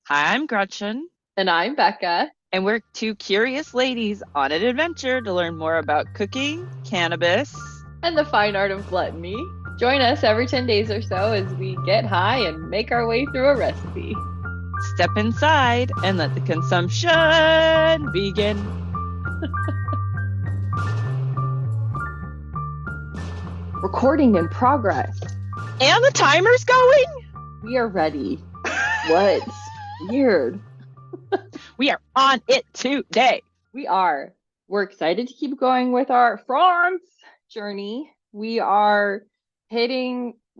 Hi, I'm Gretchen, And I'm Becca. and we're two curious ladies on an adventure to learn more about cooking, cannabis. And the fine art of gluttony. Join us every 10 days or so as we get high and make our way through a recipe. Step inside and let the consumption begin. Recording in progress. And the timer's going. We are ready. What? Weird. We are on it today. We are. We're excited to keep going with our France journey. We're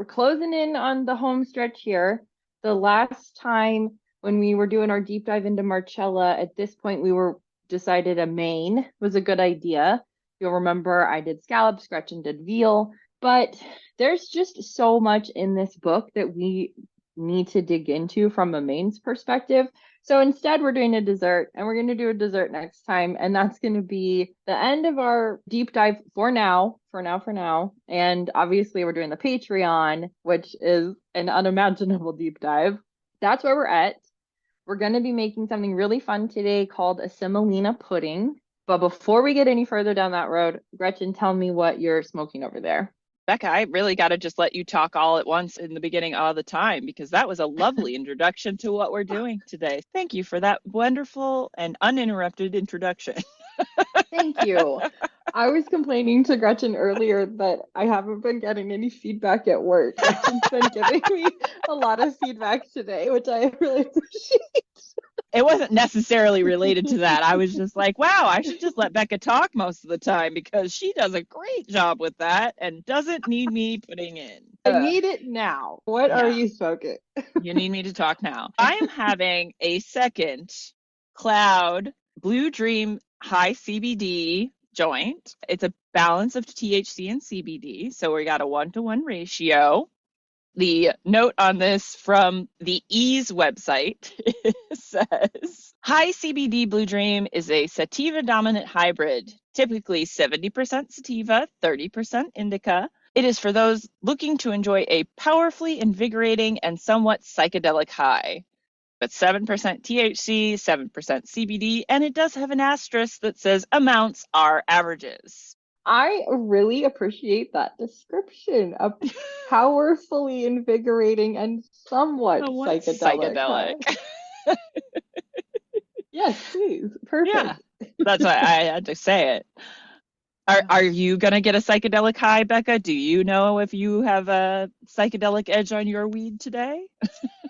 closing in on the home stretch here. The last time when we were doing our deep dive into Marcella, at this point we were decided a Maine was a good idea. You'll remember I did scallops, Gretchen did veal, but there's just so much in this book that we need to dig into from a Maine's perspective. So instead, we're doing a dessert, and we're going to do a dessert next time. And that's going to be the end of our deep dive for now. And obviously, we're doing the Patreon, which is an unimaginable deep dive. That's where we're at. We're going to be making something really fun today called a semolina pudding. But before we get any further down that road, Gretchen, tell me what you're smoking over there. Becca, I really got to just let you talk all at once in the beginning all the time because that was a lovely introduction to what we're doing today. Thank you for that wonderful and uninterrupted introduction. Thank you. I was complaining to Gretchen earlier that I haven't been getting any feedback at work. Gretchen's been giving me a lot of feedback today, which I really appreciate. It wasn't necessarily related to that. I was just like, wow, I should just let Becca talk most of the time because she does a great job with that and doesn't need me putting in. I need it now. What are Yeah, you smoking? you need me to talk now. I am having a second Cloud Blue Dream High CBD joint. It's a balance of THC and CBD. So we got a 1-to-1 ratio. The note on this from the Ease website says High CBD Blue Dream is a sativa dominant hybrid, typically 70% sativa, 30% indica. It is for those looking to enjoy a powerfully invigorating and somewhat psychedelic high. It's 7% THC, 7% CBD, and it does have an asterisk that says amounts are averages. I really appreciate that description of powerfully invigorating and somewhat Somewhat psychedelic. psychedelic. Yes, please. Perfect. Yeah, that's why I had to say it. Are you gonna get a psychedelic high, Becca? Do you know if you have a psychedelic edge on your weed today?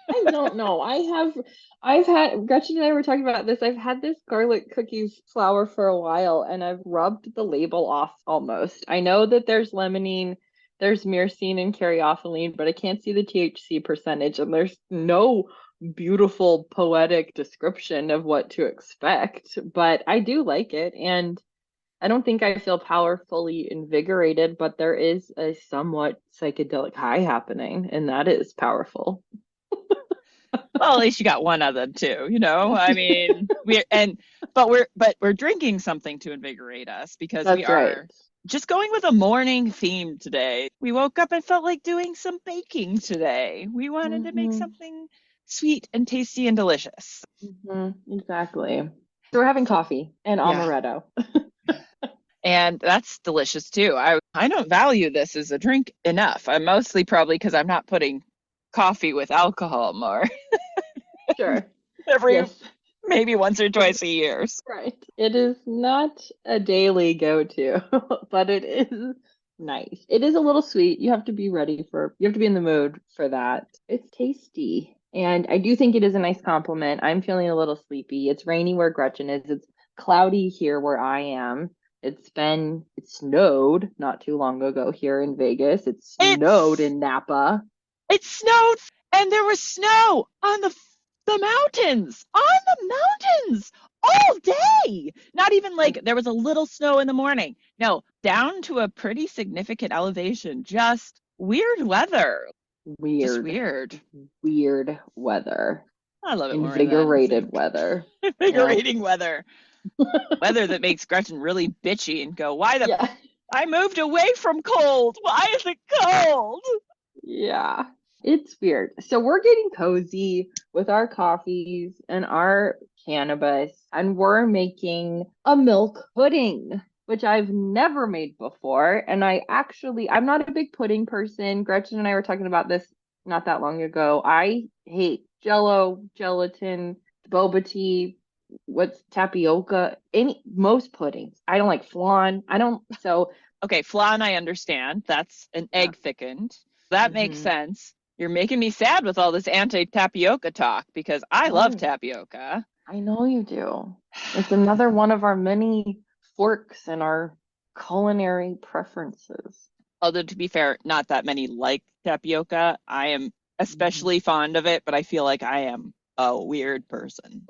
I don't know. I've had, Gretchen and I were talking about this. I've had this garlic cookies flour for a while and I've rubbed the label off almost. I know that there's limonene, there's myrcene and caryophyllene, but I can't see the THC percentage and there's no beautiful poetic description of what to expect, but I do like it and I don't think I feel powerfully invigorated, but there is a somewhat psychedelic high happening and that is powerful. Well, at least you got one of them too, you know? I mean, we're drinking something to invigorate us because we That's right. are just going with a morning theme today. We woke up and felt like doing some baking today. We wanted to make Hmm. something sweet and tasty and delicious. Exactly. So we're having coffee and Yeah. amaretto. And that's delicious too. I don't value this as a drink enough. I'm mostly probably because I'm not putting coffee with alcohol more Sure. every Yes. maybe once or twice a year. Right. It is not a daily go-to, but it is nice. It is a little sweet. You have to be in the mood for that. It's tasty. And I do think it is a nice compliment. I'm feeling a little sleepy. It's rainy where Gretchen is. It's cloudy here where I am. It snowed not too long ago here in Vegas. It snowed It's in Napa. it snowed and there was snow on the mountains, on the mountains all day. Not even like there was a little snow in the morning. No, down to a pretty significant elevation. Just weird weather. Just Weird, weird. weird weather. I love it when we're in that Invigorated weather. Yeah. invigorating weather. Weather that makes Gretchen really bitchy and go, why Yeah. I moved away from cold. Why is it cold? Yeah. It's weird. So we're getting cozy with our coffees and our cannabis, and we're making a milk pudding, which I've never made before. And I'm not a big pudding person. Gretchen and I were talking about this not that long ago. I hate Jello, gelatin, boba tea, what's tapioca, most puddings. I don't like flan. I don't, so Okay, flan, I understand. That's an yeah. egg thickened. That makes Hmm. sense. You're making me sad with all this anti-tapioca talk because I love Why? tapioca. I know you do. It's another one of our many forks in our culinary preferences. Although, to be fair, not that many like tapioca. I am Mhm. especially fond of it, but I feel like I am a weird person.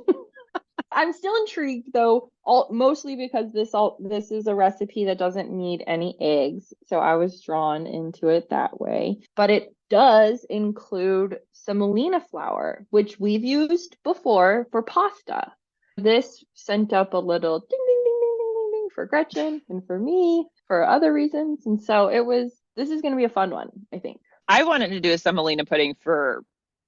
I'm still intrigued though, mostly because this is a recipe that doesn't need any eggs, so I was drawn into it that way. But it does include semolina flour, which we've used before for pasta. This sent up a little ding ding ding ding ding ding ding for Gretchen and for me for other reasons, and so this is going to be a fun one, I think. I wanted to do a semolina pudding for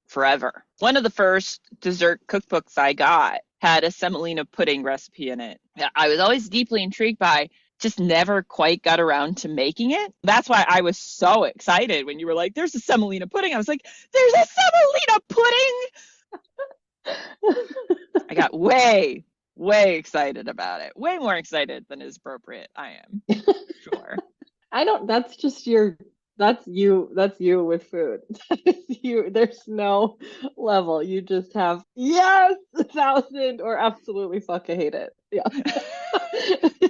forever. One of the first dessert cookbooks I got had a semolina pudding recipe in it. I was always deeply intrigued by, just never quite got around to making it. That's why I was so excited when you were like, there's a semolina pudding. I was like, there's a semolina pudding. I got way excited about it. Way more excited than is appropriate. I am sure. I don't, that's you with food. There's no level. You just have, yes, 1,000 or absolutely fuck, I hate it. Yeah.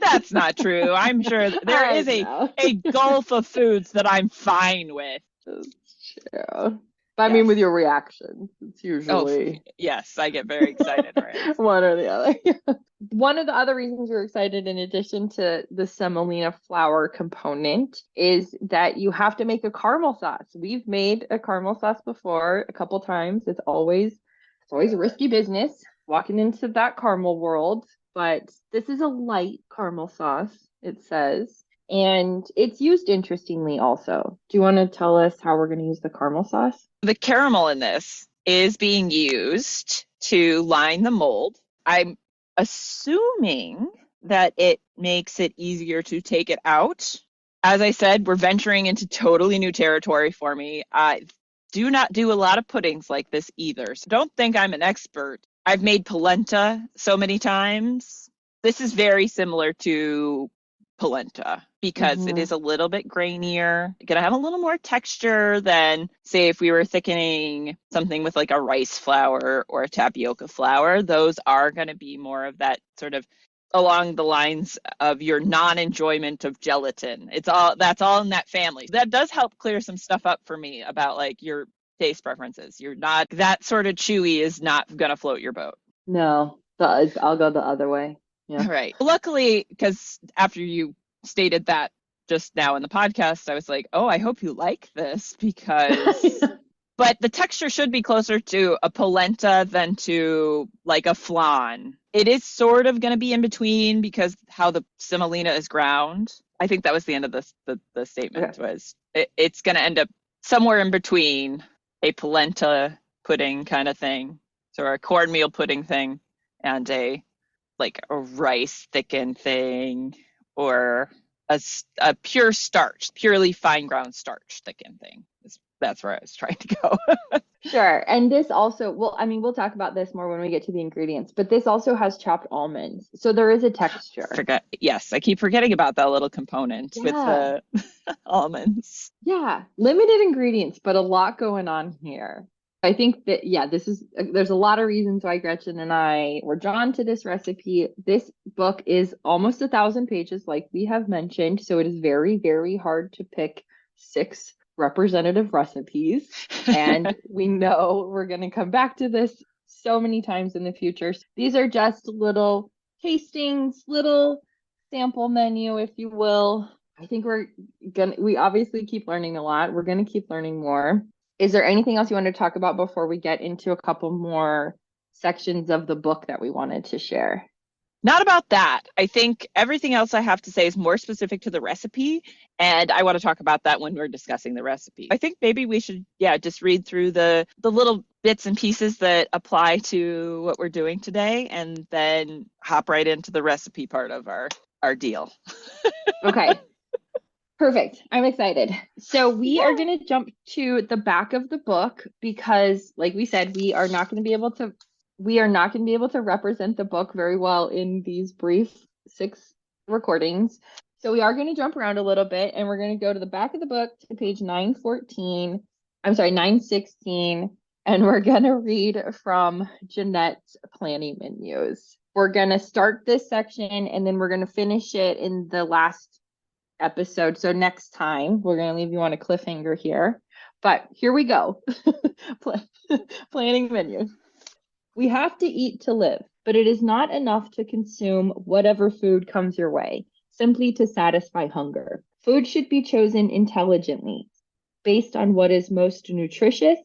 That's not true. I'm sure there I is know. a gulf of foods that I'm fine with. It's true. But I mean, with Yes. your reactions, it's Oh, usually yes. I get very excited, right? one or the other. One of the other reasons we're excited, in addition to the semolina flour component, is that you have to make a caramel sauce. We've made a caramel sauce before a couple times. It's always a risky business walking into that caramel world, but this is a light caramel sauce, it says. And it's used interestingly also. Do you want to tell us how we're going to use the caramel sauce? The caramel in this is being used to line the mold. I'm assuming that it makes it easier to take it out. As I said, we're venturing into totally new territory for me. I do not do a lot of puddings like this either. So don't think I'm an expert. I've made polenta so many times. This is very similar to polenta because it Mm-hmm. is a little bit grainier, gonna have a little more texture than, say, if we were thickening something with like a rice flour or a tapioca flour. Those are going to be more of that sort of along the lines of your non-enjoyment of gelatin. That's all in that family. That does help clear some stuff up for me about like your taste preferences. You're not that sort of chewy is not going to float your boat. No, I'll go the other way. Yeah. Right. Luckily, because after you stated that just now in the podcast, I was like, oh, I hope you like this because, but the texture should be closer to a polenta than to like a flan. It is sort of going to be in between because how the semolina is ground. I think that was the end of the Okay. statement was it's going to end up somewhere in between a polenta pudding kind of thing, or a cornmeal pudding thing, and a like a rice thickened thing or a pure starch, purely fine ground starch thickened thing. That's where I was trying to go. Sure. And this also, well, I mean, we'll talk about this more when we get to the ingredients, but this also has chopped almonds. So there is a texture. Forget. Yes, I keep forgetting about that little component with Yeah. the almonds. Yeah. Limited ingredients, but a lot going on here. I think that, yeah, there's a lot of reasons why Gretchen and I were drawn to this recipe. This book is almost 1,000 pages, like we have mentioned. So it is very, very hard to pick six representative recipes. And we know we're going to come back to this so many times in the future. These are just little tastings, little sample menu, if you will. I think we obviously keep learning a lot. We're going to keep learning more. Is there anything else you want to talk about before we get into a couple more sections of the book that we wanted to share? Not about that. I think everything else I have to say is more specific to the recipe. And I want to talk about that when we're discussing the recipe. I think maybe we should, yeah, just read through the little bits and pieces that apply to what we're doing today and then hop right into the recipe part of our deal. Okay, perfect. I'm excited. So we are Yeah. going to jump to the back of the book because, like we said, we are not going to be able to represent the book very well in these brief 6 recordings. So we are going to jump around a little bit and we're going to go to the back of the book to page 914. I'm sorry, 916. And we're going to read from Ginette's planning menus. We're going to start this section and then we're going to finish it in the last episode. So next time, we're going to leave you on a cliffhanger here. But here we go. Planning menus. We have to eat to live, but it is not enough to consume whatever food comes your way, simply to satisfy hunger. Food should be chosen intelligently, based on what is most nutritious,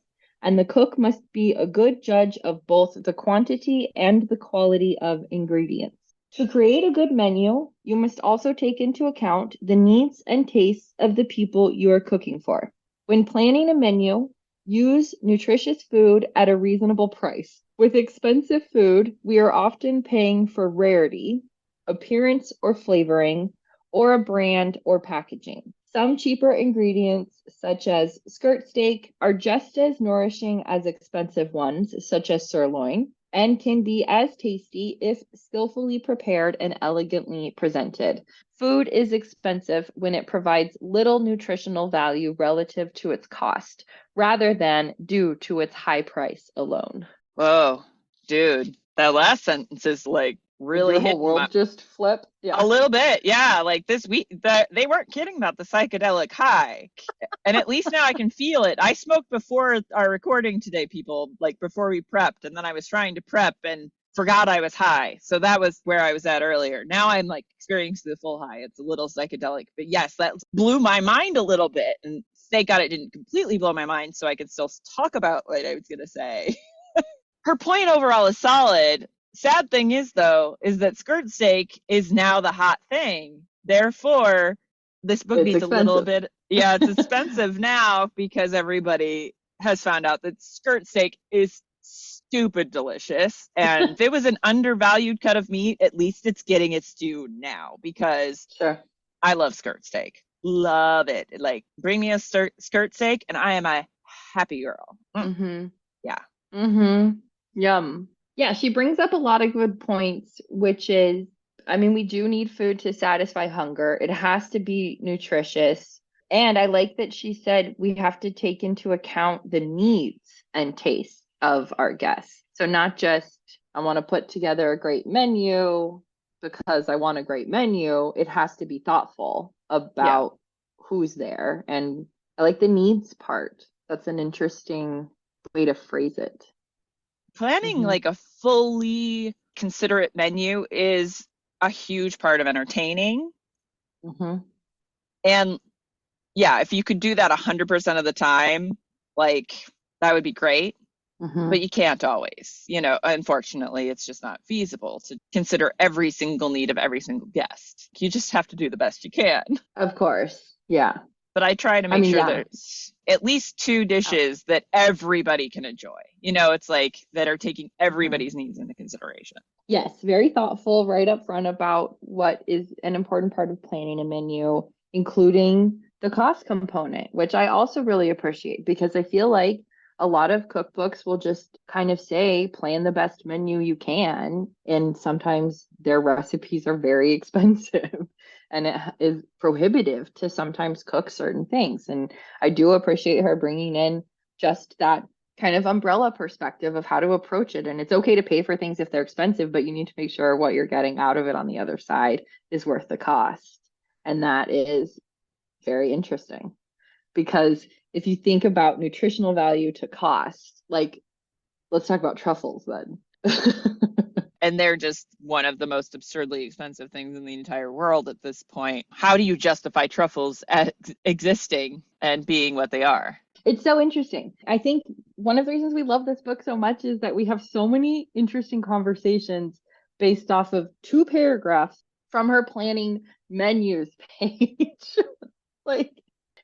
and the cook must be a good judge of both the quantity and the quality of ingredients. To create a good menu, you must also take into account the needs and tastes of the people you are cooking for. When planning a menu, use nutritious food at a reasonable price. With expensive food, we are often paying for rarity, appearance or flavoring, or a brand or packaging. Some cheaper ingredients, such as skirt steak, are just as nourishing as expensive ones, such as sirloin, and can be as tasty if skillfully prepared and elegantly presented. Food is expensive when it provides little nutritional value relative to its cost, rather than due to its high price alone. Whoa, dude, that last sentence is like Did really your whole hitting my world just flip? a Yeah. little bit. Yeah, like this week they weren't kidding about the psychedelic high. And at least now I can feel it. I smoked before our recording today, people, like before we prepped, and then I was trying to prep and forgot I was high. So that was where I was at earlier. Now I'm like experiencing the full high. It's a little psychedelic. But yes, that blew my mind a little bit. And thank God it didn't completely blow my mind so I could still talk about what I was gonna say. Her point overall is solid. Sad thing is, though, is that skirt steak is now the hot thing. Therefore, this book It's needs a little expensive. bit, yeah, it's expensive now because everybody has found out that skirt steak is stupid delicious. And if it was an undervalued cut of meat, at least it's getting its due now because Sure. I love skirt steak. Love it. Like, bring me a skirt steak and I am a happy girl. Mm-hmm. Yeah. Mm-hmm. Yum. Yeah, she brings up a lot of good points, which is, I mean, we do need food to satisfy hunger. It has to be nutritious. And I like that she said we have to take into account the needs and tastes of our guests. So not just, I want to put together a great menu because I want a great menu. It has to be thoughtful Yeah. about who's there. And I like the needs part. That's an interesting way to phrase it. Planning Mm-hmm. like a fully considerate menu is a huge part of entertaining. Mm-hmm. And yeah, if you could do that 100% of the time, like that would be great. Mm-hmm. But you can't always, unfortunately, it's just not feasible to consider every single need of every single guest. You just have to do the best you can. Of course. Yeah. But I try to I make mean, sure yeah. there's at least two dishes that everybody can enjoy. It's like that are taking Mm-hmm. everybody's needs into consideration. Yes, very thoughtful right up front about what is an important part of planning a menu, including the cost component, which I also really appreciate because I feel like a lot of cookbooks will just kind of say plan the best menu you can, and sometimes their recipes are very expensive and it is prohibitive to sometimes cook certain things. And I do appreciate her bringing in just that kind of umbrella perspective of how to approach it. And it's okay to pay for things if they're expensive, but you need to make sure what you're getting out of it on the other side is worth the cost. And that is very interesting because if you think about nutritional value to cost, like let's talk about truffles then. And they're just one of the most absurdly expensive things in the entire world at this point. How do you justify truffles existing and being what they are? It's so interesting. I think one of the reasons we love this book so much is that we have so many interesting conversations based off of 2 paragraphs from her planning menus page. Like,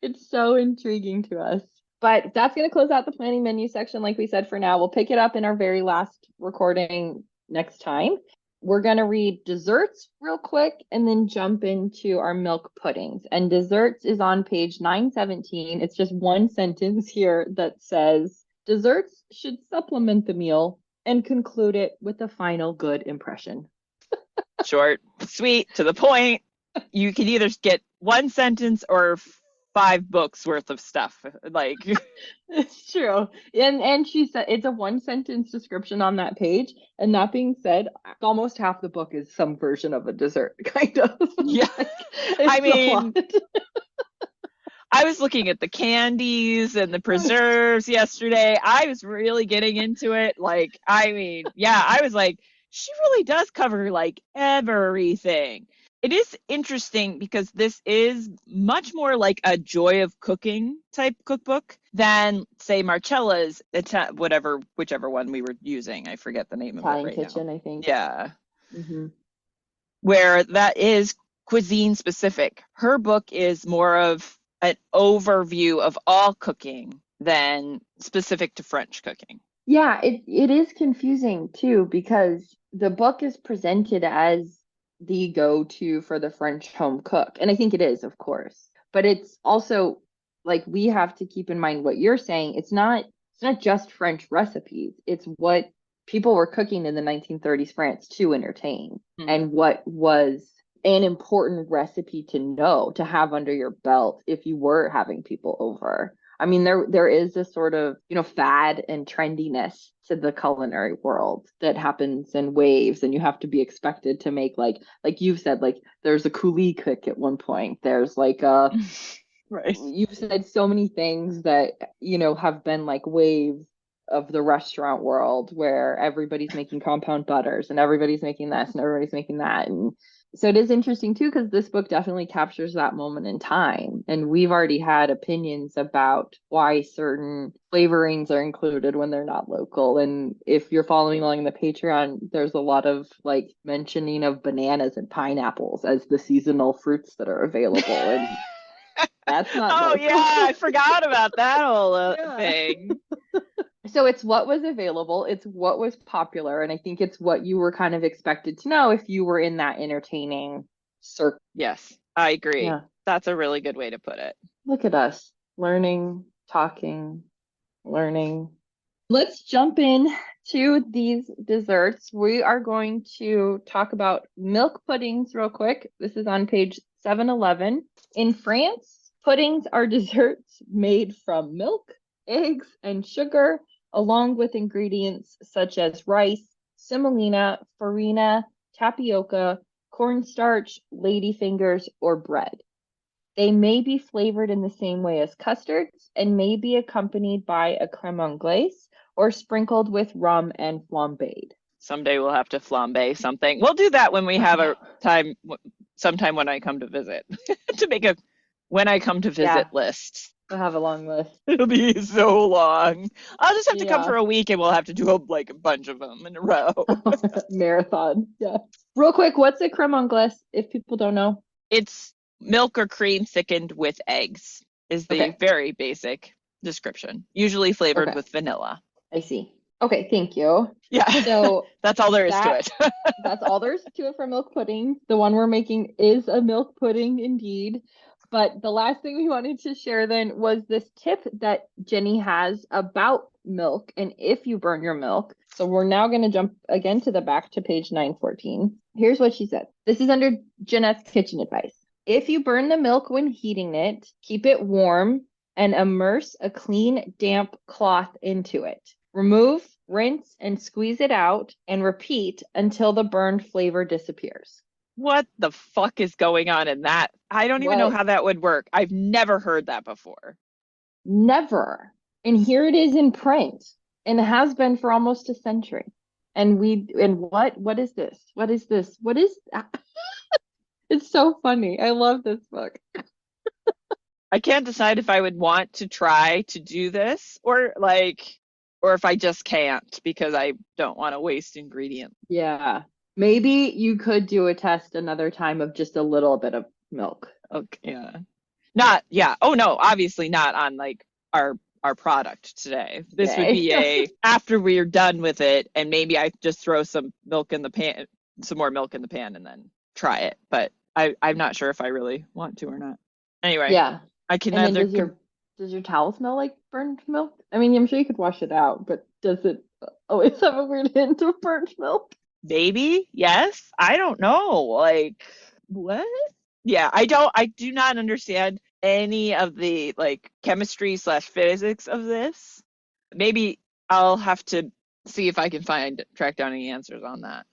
it's so intriguing to us. But that's going to close out the planning menu section, like we said, for now. We'll pick it up in our very last recording next time. We're going to read desserts real quick and then jump into our milk puddings. And desserts is on page 917. It's just one sentence here that says, desserts should supplement the meal and conclude it with a final good impression. Short, sweet, to the point. You can either get one sentence or 5 books worth of stuff. Like, it's true. And she said it's a 1 sentence description on that page. And that being said, almost half the book is some version of a dessert, kind of. Yeah. Like, I mean, I was looking at the candies and the preserves yesterday. I was really getting into it. Like, I mean, yeah, I was like, she really does cover like everything. It is interesting because this is much more like a joy of cooking type cookbook than, say, Marcella's, whichever one we were using. I forget the name of it right Kitchen, now. I think. Yeah. Mm-hmm. Where that is cuisine specific. Her book is more of an overview of all cooking than specific to French cooking. Yeah, it is confusing too, because the book is presented as the go-to for the French home cook. And I think it is, of course. But it's also like we have to keep in mind what you're saying. It's not just French recipes. It's what people were cooking in the 1930s France to entertain, and what was an important recipe to know, to have under your belt if you were having people over. I mean, there is this sort of, fad and trendiness to the culinary world that happens in waves, and you have to be expected to make like you've said, like there's a coulis cook at one point. There's like a right. You've said so many things that, have been like waves of the restaurant world where everybody's making compound butters and everybody's making this and everybody's making that. And so it is interesting too, because this book definitely captures that moment in time. And we've already had opinions about why certain flavorings are included when they're not local. And if you're following along the Patreon, there's a lot of like mentioning of bananas and pineapples as the seasonal fruits that are available. And that's not local. Yeah, I forgot about that whole thing. So it's what was available, it's what was popular, and I think it's what you were kind of expected to know if you were in that entertaining circle. Yes, I agree. Yeah. That's a really good way to put it. Look at us, learning, talking, learning. Let's jump in to these desserts. We are going to talk about milk puddings real quick. This is on page 711. In France, puddings are desserts made from milk, eggs, and sugar, along with ingredients such as rice, semolina, farina, tapioca, cornstarch, ladyfingers, or bread. They may be flavored in the same way as custards and may be accompanied by a crème anglaise or sprinkled with rum and flambéed. Someday we'll have to flambe something. We'll do that when we have a time, sometime when I come to visit, to make a when I come to visit list. We'll have a long list. It'll be so long. I'll just have to come for a week and we'll have to do a bunch of them in a row. Marathon. Yeah. Real quick, what's a crème anglaise if people don't know? It's milk or cream thickened with eggs is the very basic description. Usually flavored with vanilla. I see. Okay, thank you. Yeah. So that's all there is to it. That's all there is to it for milk pudding. The one we're making is a milk pudding indeed. But the last thing we wanted to share then was this tip that Jenny has about milk and if you burn your milk. So we're now going to jump again to the back to page 914. Here's what she said. This is under Ginette's kitchen advice. If you burn the milk when heating it, keep it warm and immerse a clean, damp cloth into it. Remove, rinse, and squeeze it out and repeat until the burned flavor disappears. What the fuck is going on in that? I don't even know how that would work. I've never heard that before. Never. And here it is in print, and it has been for almost a century. And what is this? What is this? What is that? It's so funny. I love this book. I can't decide if I would want to try to do this or if I just can't because I don't want to waste ingredients. Yeah. Maybe you could do a test another time of just a little bit of milk Okay, yeah. Not, yeah. Oh no, obviously not on like our product today. This would today. be a after we're done with it, and maybe I just throw some milk in the pan, some more milk in the pan, and then try it. But I'm not sure if I really want to or not. Anyway, Yeah. I can And then either does your towel smell like burnt milk? I mean, I'm sure you could wash it out, but does it always have a weird hint of burnt milk? maybe yes. I don't know. Like what? Yeah, I do not understand any of the like chemistry slash physics of this. Maybe I'll have to see if I can track down any answers on that.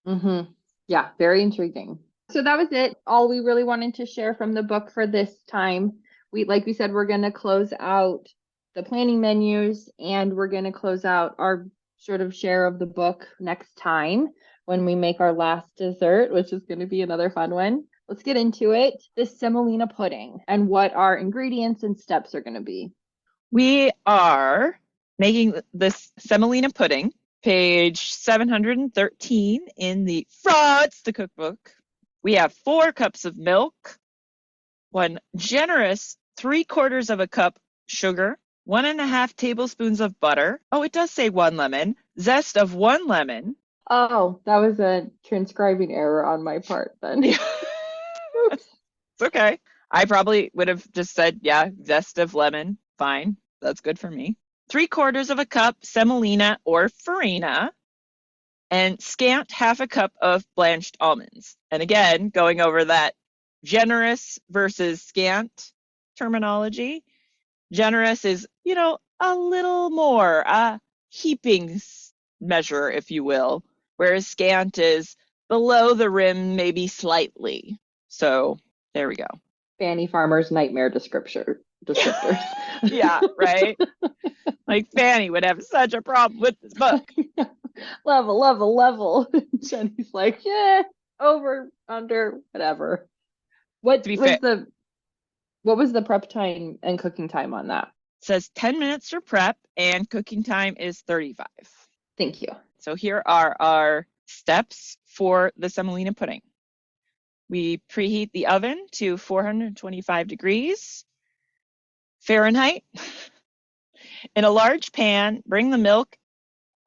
Mm-hmm. Yeah, very intriguing. So that was it. All we really wanted to share from the book for this time. Like we said, we're going to close out the planning menus and we're going to close out our sort of share of the book next time when we make our last dessert, which is going to be another fun one. Let's get into it. This semolina pudding and what our ingredients and steps are going to be. We are making this semolina pudding, page 713 in the Frauds, the cookbook. We have 4 cups of milk, one generous 3/4 of a cup sugar, 1.5 tablespoons of butter. Oh, it does say 1 lemon, zest of 1 lemon. Oh, that was a transcribing error on my part then. Yeah, Oops. it's okay. I probably would have just said, yeah, zest of lemon. Fine. That's good for me. 3/4 of a cup semolina or farina, and scant 1/2 cup of blanched almonds. And again, going over that generous versus scant terminology. Generous is, a little more, a heaping measure, if you will, whereas scant is below the rim, maybe slightly. So there we go. Fanny Farmer's nightmare descriptors. Yeah, right? Like Fanny would have such a problem with this book. Level, level, level. Jenny's like, yeah, over, under, whatever. To What be fair, was the what was the prep time and cooking time on that? it says 10 minutes for prep and cooking time is 35. Thank you. So here are our steps for the semolina pudding. We preheat the oven to 425 degrees Fahrenheit. In a large pan, bring the milk,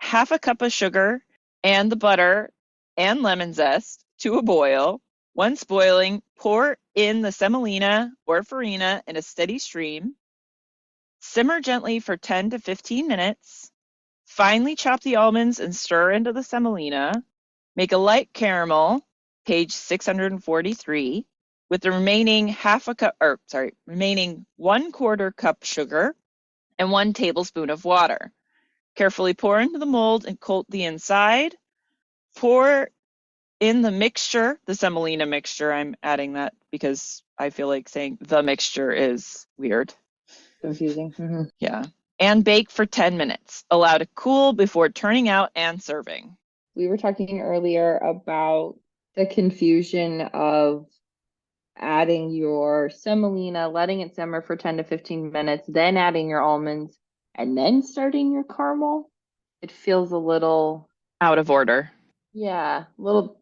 1/2 cup of sugar, and the butter and lemon zest to a boil. Once boiling, pour in the semolina or farina in a steady stream. Simmer gently for 10 to 15 minutes. Finely chop the almonds and stir into the semolina. Make a light caramel, page 643, with the remaining remaining 1/4 cup sugar and 1 tablespoon of water. Carefully pour into the mold and coat the inside. Pour in the mixture, the semolina mixture. I'm adding that because I feel like saying the mixture is weird. Confusing. Mm-hmm. Yeah. And bake for 10 minutes. Allow to cool before turning out and serving. We were talking earlier about the confusion of adding your semolina, letting it simmer for 10 to 15 minutes, then adding your almonds, and then starting your caramel. It feels a little, Out of order. yeah, a little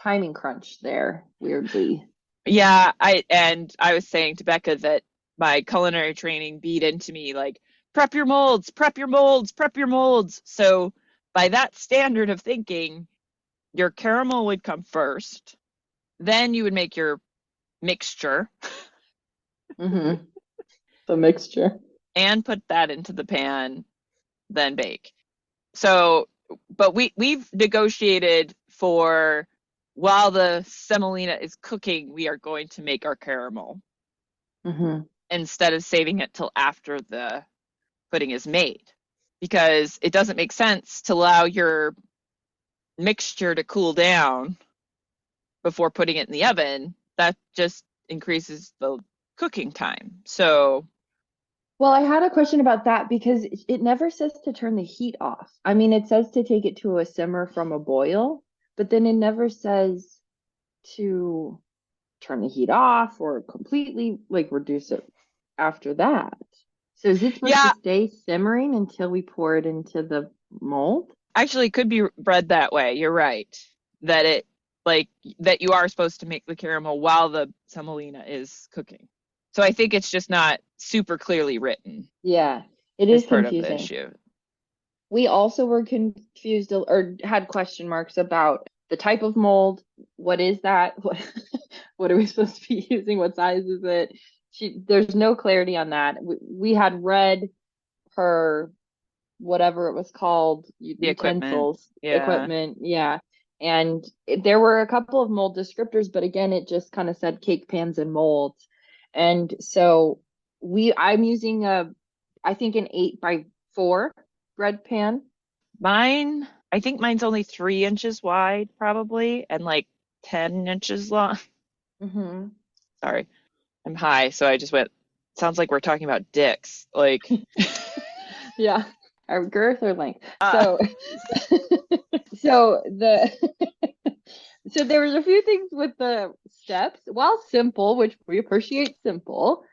timing crunch there, weirdly. Yeah, I was saying to Becca that my culinary training beat into me like prep your molds, prep your molds, prep your molds. So by that standard of thinking, your caramel would come first, then you would make your mixture Mm-hmm. The mixture. and put that into the pan, then bake. So, but we've negotiated for while the semolina is cooking, we are going to make our caramel Mm-hmm. instead of saving it till after the pudding is made, because it doesn't make sense to allow your mixture to cool down before putting it in the oven. That just increases the cooking time. So, Well, I had a question about that because it never says to turn the heat off. I mean, it says to take it to a simmer from a boil, but then it never says to turn the heat off or completely like reduce it after that. So is it supposed to yeah, stay simmering until we pour it into the mold? Actually, it could be bred that way. You're right. That it like that you are supposed to make the caramel while the semolina is cooking. So I think it's just not super clearly written Yeah, it as is part of the confusing. issue. We also were confused or had question marks about the type of mold. What is that? What are we supposed to be using? What size is it? There's no clarity on that. We had read her whatever it was called, The equipment. utensils, Yeah. equipment, yeah. And there were a couple of mold descriptors, but again, it just kind of said cake pans and molds. And so I'm using I think an 8x4 bread pan. I think mine's only 3 inches wide, probably, and like 10 inches long. Hmm. Sorry, I'm high, so I just went, sounds like we're talking about dicks. Like, Yeah, our girth or length. uh, So, so the so there was a few things with the steps, while simple, which we appreciate simple,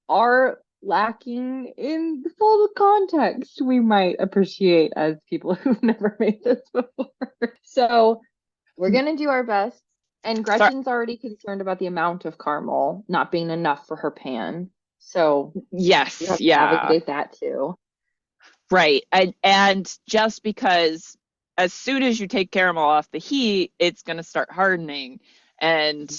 are lacking in the full context we might appreciate as people who've never made this before. So we're gonna do our best. And sorry. Gretchen's already concerned about the amount of caramel not being enough for her pan. So we Yes, have to yeah. navigate that too. Right. And just because as soon as you take caramel off the heat, it's going to start hardening. And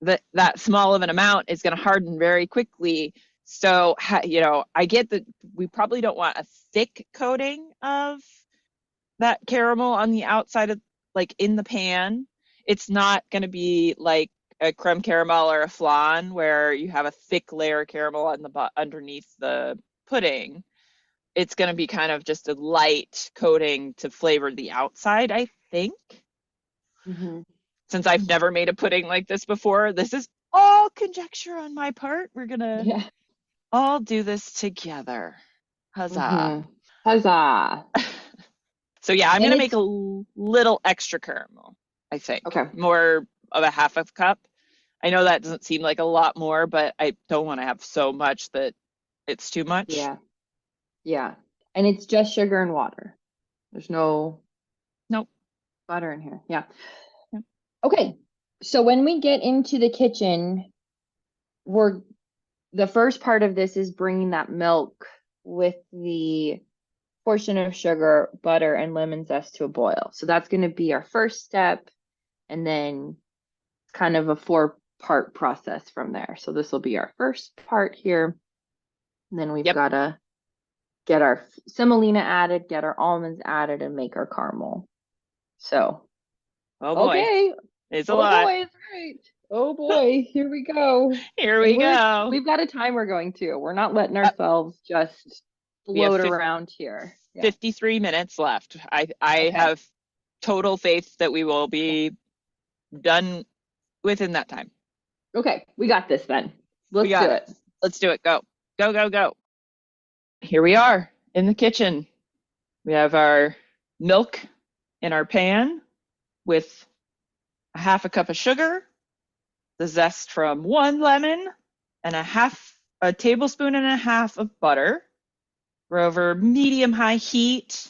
that small of an amount is going to harden very quickly. So, I get that we probably don't want a thick coating of that caramel on the outside of, like, in the pan. It's not going to be like a creme caramel or a flan where you have a thick layer of caramel on the underneath the pudding. It's going to be kind of just a light coating to flavor the outside, I think. Hmm. Since I've never made a pudding like this before, this is all conjecture on my part. We're going to Yeah. all do this together. Huzzah. Hmm. Huzzah. So, yeah, I'm going And to make it's a little extra caramel, I think. okay. More of a half of a cup. I know that doesn't seem like a lot more, but I don't want to have so much that it's too much. Yeah. Yeah. And it's just sugar and water. There's no Nope. butter in here. Yeah. Nope. Okay. So when we get into the kitchen, we're the first part of this is bringing that milk with the portion of sugar, butter, and lemon zest to a boil. So that's going to be our first step, and then kind of a four-part process from there. So this will be our first part here. And then we've Yep. got to get our semolina added, get our almonds added, and make our caramel. So, Oh boy. okay. It's a Oh lot. boy, it's right. Oh boy, here we go. Here And we go. we've got a timer going too. We're not letting ourselves just We have float around here. Yeah. 53 minutes left. I Okay. have total faith that we will be done within that time. Okay, we got this then. We Let's do got it. it. Let's do it. Go. Go, go, go. Here we are in the kitchen. We have our milk in our pan with a half a cup of sugar, the zest from one lemon, and a tablespoon and a half of butter. We're over medium high heat,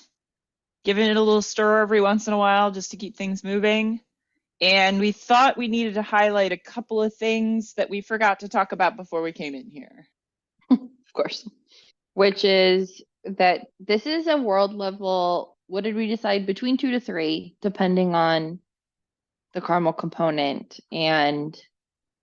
giving it a little stir every once in a while just to keep things moving. And we thought we needed to highlight a couple of things that we forgot to talk about before we came in here. Of course. Which is that this is a world level, what did we decide? Between 2 to 3, depending on the caramel component. And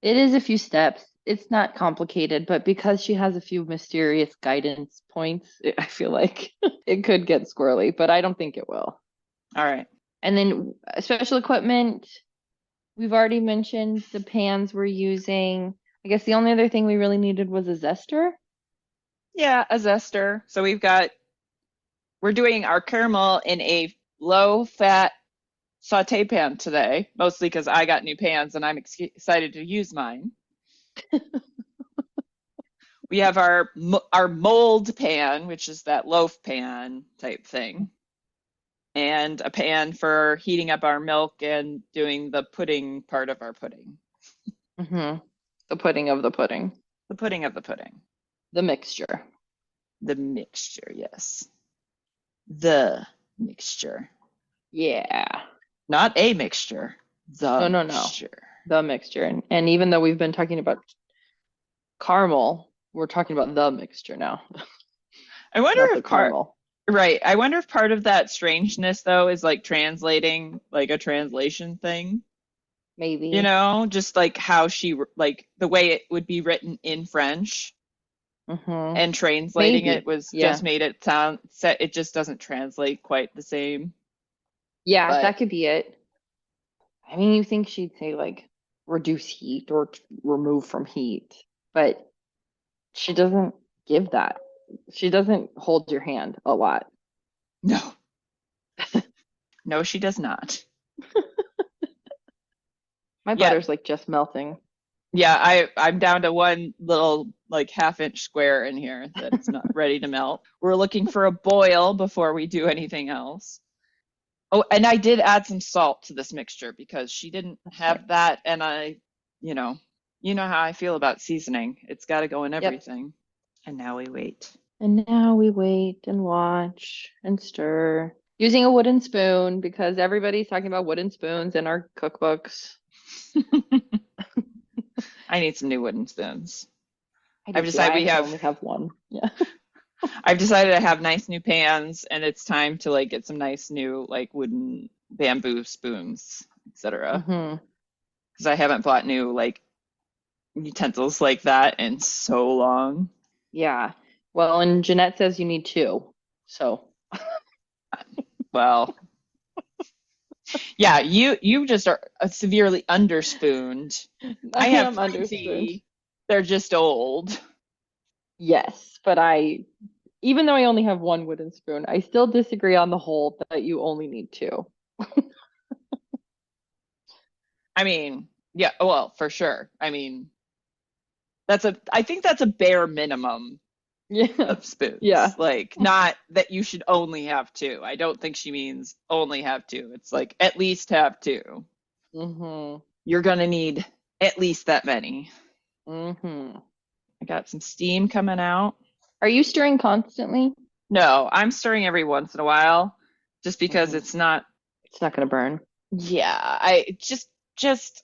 it is a few steps. It's not complicated, but because she has a few mysterious guidance points, I feel like it could get squirrely, but I don't think it will. All right. And then special equipment, we've already mentioned the pans we're using. I guess the only other thing we really needed was a zester. Yeah, a zester. So we're doing our caramel in a low fat saute pan today, mostly because I got new pans and I'm excited to use mine. We have our mold pan, which is that loaf pan type thing, and a pan for heating up our milk and doing the pudding part of our pudding. Mm-hmm. The pudding of the pudding. The pudding of the pudding. The mixture. The mixture, yes. The mixture. Yeah. Not a mixture. The No. mixture. The mixture. And even though we've been talking about caramel, we're talking about the mixture now, I wonder not the if part caramel. right. I wonder if part of that strangeness though is like translating like a translation thing. Maybe. Just like how like the way it would be written in French Mm-hmm. and translating it Maybe. was Yeah. just made it sound set. It just doesn't translate quite the same. Yeah, But that could be it. I mean, you think she'd say like reduce heat or remove from heat, but she doesn't give that. She doesn't hold your hand a lot. no, no, she does not. My Yeah, butter's like just melting. yeah. I'm down to one little like half-inch square in here that's not ready to melt. We're looking for a boil before we do anything else. Oh, and I did add some salt to this mixture because she didn't That's right. have that, and you know, you know how I feel about seasoning. It's got to go in Yep. everything. And now we wait. And now we wait and watch and stir using a wooden spoon because everybody's talking about wooden spoons in our cookbooks. I need some new wooden spoons. I do I've too. I decided we actually have only have one. Yeah. I've decided I have nice new pans and it's time to like get some nice new like wooden bamboo spoons, etc. Hmm. Because I haven't bought new like utensils like that in so long. Yeah. Well, and Ginette says you need two. So Well, yeah, you just are severely underspooned. I I have am underspooned. plenty. They're just old. Yes, but even though I only have one wooden spoon, I still disagree on the whole that you only need two. I mean, yeah, well, for sure. I mean, I think that's a bare minimum Yeah. of spoons. Yeah. Like, not that you should only have two. I don't think she means only have two. It's like at least have two. Hmm. You're gonna need at least that many. Hmm. I got some steam coming out. Are you stirring constantly? No, I'm stirring every once in a while just because Hmm. it's not, It's not going to burn. yeah, I just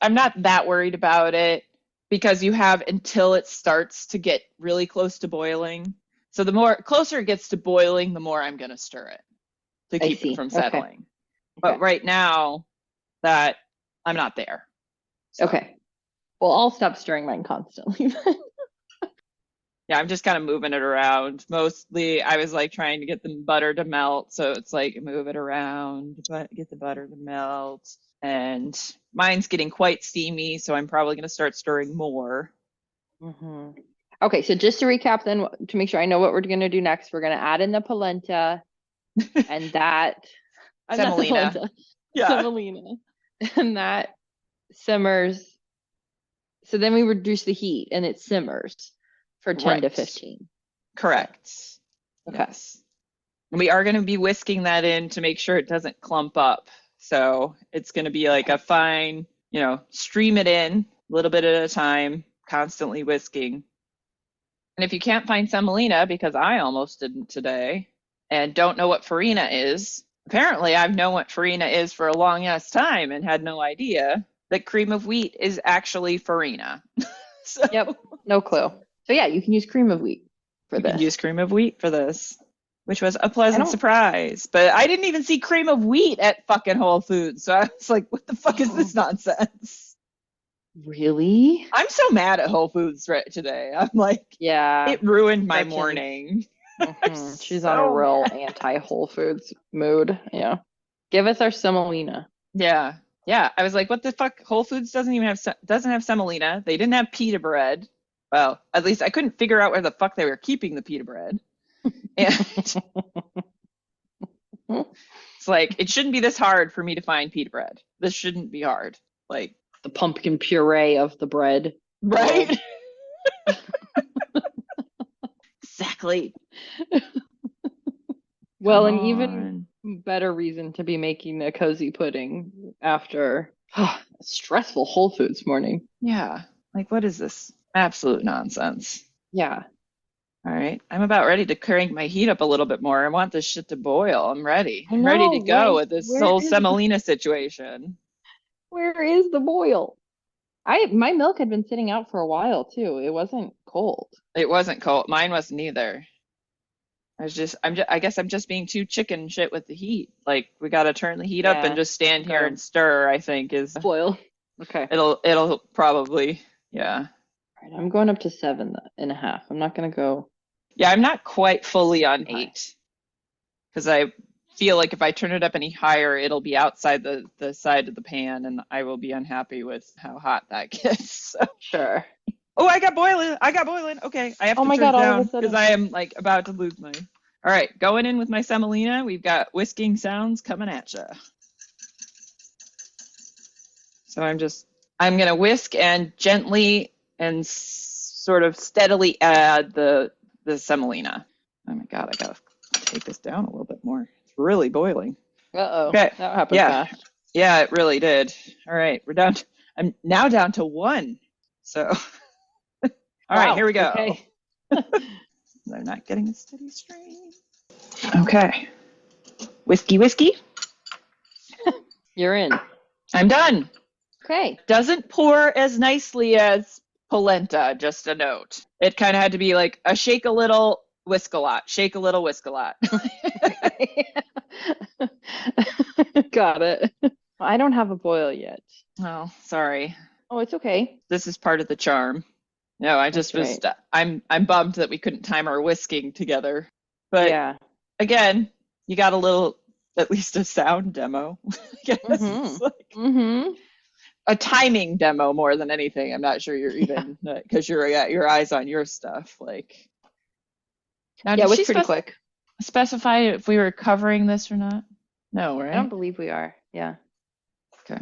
I'm not that worried about it because you have until it starts to get really close to boiling. So the more closer it gets to boiling, the more I'm gonna stir it to I keep it see. from Okay. settling. Okay. But right now that I'm not there. So Okay. Well, I'll stop stirring mine constantly then. yeah, I'm just kind of moving it around. Mostly I was like trying to get the butter to melt, so it's like move it around, but get the butter to melt. And mine's getting quite steamy, so I'm probably gonna start stirring more. Hmm. Okay, so just to recap then, to make sure I know what we're going to do next, we're going to add in the polenta and that, not the Semolina. polenta, Yeah, semolina, and that simmers. So then we reduce the heat and it simmers for 10 to right. 15. Okay. Correct. Okay. Yes. We are going to be whisking that in to make sure it doesn't clump up. So it's going to be like a Okay. fine, stream it in a little bit at a time, constantly whisking. And if you can't find semolina, because I almost didn't today, and don't know what farina is, apparently I've known what farina is for a long ass time and had no idea that cream of wheat is actually farina. So Yep. No clue. So yeah, you can use cream of wheat for you can this. use cream of wheat for this, which was a I pleasant don't surprise. But I didn't even see cream of wheat at fucking Whole Foods. So I was like, what the fuck is this nonsense? really. I'm so mad at Whole Foods right today. I'm like, Yeah. it ruined my Gretchen's morning. I'm she's on a so real mad. anti Whole Foods mood. Yeah. Give us our semolina. Yeah. Yeah. I was like, what the fuck? Whole Foods doesn't have semolina. They didn't have pita bread. Well, at least I couldn't figure out where the fuck they were keeping the pita bread. And it's like, it shouldn't be this hard for me to find pita bread. This shouldn't be hard. Like, The pumpkin puree of the bread world. right? Exactly. Well, Come an even on. better reason to be making a cozy pudding after a stressful Whole Foods morning. Yeah. Like, what is this? Absolute nonsense. Yeah. All right. I'm about ready to crank my heat up a little bit more. I want this shit to boil. I'm ready. I I'm ready know, to go with this where whole is semolina situation. where is the boil? My milk had been sitting out for a while too. It wasn't cold. It wasn't cold. Mine wasn't either. I guess I'm just being too chicken shit with the heat. Like we got to turn the heat up and Yeah, just stand here gotta and stir, I think is boil. Okay. it'll probably, yeah. All right, I'm going up to 7.5. I'm not gonna go Yeah, I'm not quite fully on too high. 8 because I feel like if I turn it up any higher, it'll be outside the side of the pan and I will be unhappy with how hot that gets. So. Sure. Oh, I got boiling. I got boiling. Okay, I have Oh to my turn God, it all of down a because sudden. I am like about to lose my. All right, going in with my semolina. We've got whisking sounds coming at you. So I'm gonna whisk and gently and sort of steadily add the semolina. Oh my God, I gotta take this down a little bit more. It's really boiling. Uh-oh, Okay, that happened yeah, fast. yeah, it really did. All right, I'm now down to 1. So, all right, here Wow. we go. Okay. They're not getting a steady stream. Okay, whiskey. You're in. I'm done. Okay. Doesn't pour as nicely as polenta, just a note. It kind of had to be like a shake a little, whisk a lot, shake a little, whisk a lot. Okay. Got it. I don't have a boil yet. Oh, sorry. Oh, it's okay. This is part of the charm. No, I just That's was right. I'm bummed that we couldn't time our whisking together. But Yeah. again, you got a little at least a sound demo. I guess Mm-hmm. it's like Mm-hmm. a timing demo more than anything. I'm not sure you're Yeah. even because you're got your eyes on your stuff. Like now, Yeah, did it was she pretty quick. specify if we were covering this or not? No, I don't right? believe we are. Yeah. Okay.